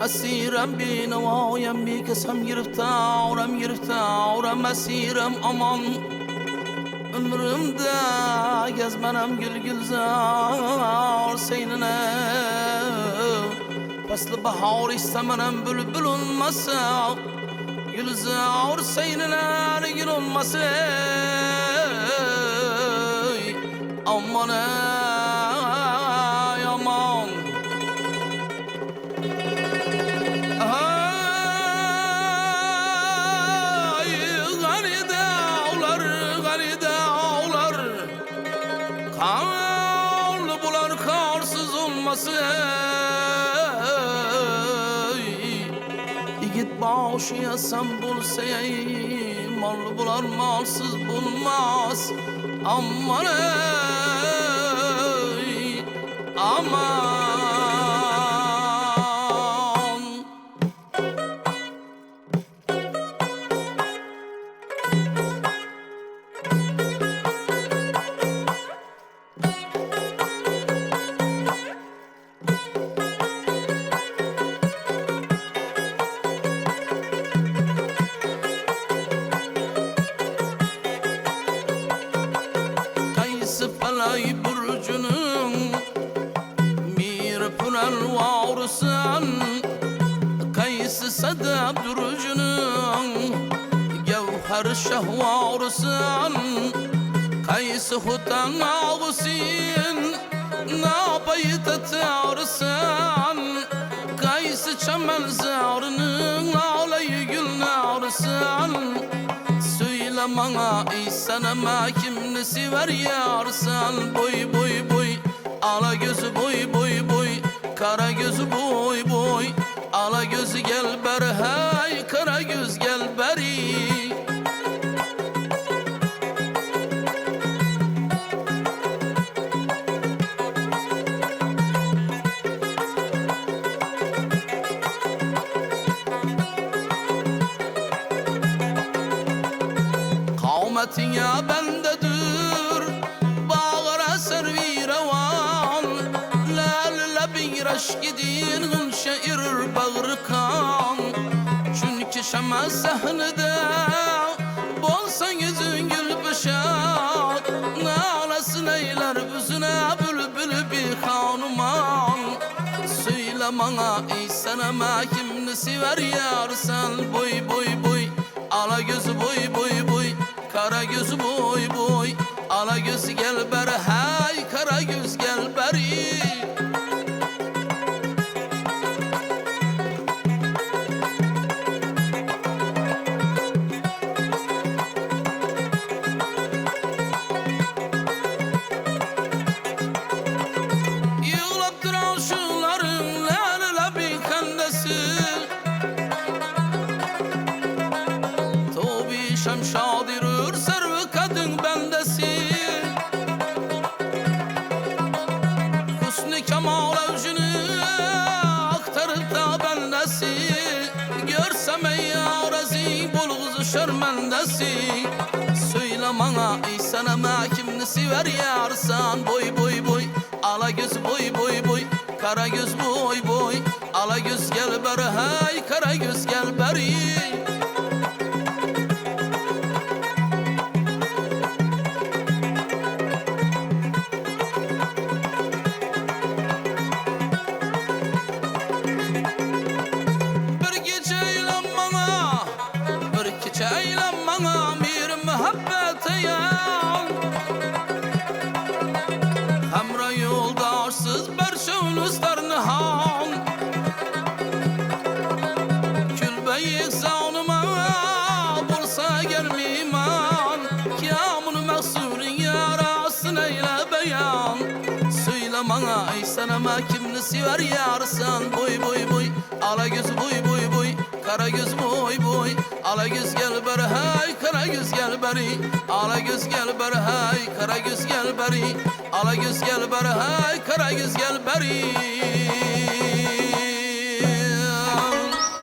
أسيرم بينوا يمي كسم يرفتارم أسيرم أمان ömrümde gezmenem gül zar seynine Faslı bahar istemenem bülbül olmasa Gül zar seynine gül olmasa Aman ey aman Kanlı bular karsız olmasın Yigit başı yasam bulsa Mallı bular malsız bulmaz Aman ey aman Falay burcunun bir pınar varsan Kayısı sadab durcunun gevher şahvarsan Kayısı hutan ağusin nabayı tatarsan Kayısı çamel zarının alayı gül narsan Bana İsa'nama kimni sever yarsan Boy boy boy ala gözü boy boy boy Kara gözü boy boy ala gözü gel beri Hey kara göz gel beri Ya bendedir bağıra servi revan Lale bir aşk gidin gül şair bağrı kan Çünkü şema sahnede bolsan yüzün gül bışat Nalasın eyler büzüne bülbül bir hanuman Söyle bana İsa'nama kimni sever yarsan Boy boy boy ala gözü boy boy boy Kara göz boy boy ala göz gel beri Hey kara göz gel beri Yığılıp duran şunların lale bir kendisi Tobi şemşadir kadın bendesi Hüsnü kemal avcını aktarıp da bendesi Görsem ey arazi bulğuzu şermendesi Söyle bana İsa'nama kimni sever yarsan Boy boy boy ala göz boy boy boy Kara göz boy boy ala göz gel beri Hey kara göz gel beri Hamra yoldaşsız berşunuzlarını han Külbeyi zanıma bulsa gelmiman Kâmunu mehsurin yarasın eyle beyan Söyle bana İsa'nama kimni sever yarsan Boy boy boy ala göz boy boy boy Kara göz boy boy ala göz gel beri Hey kara göz gel beri ala göz gel beri Hey kara göz gel beri ala göz gel beri Hey kara göz gel beri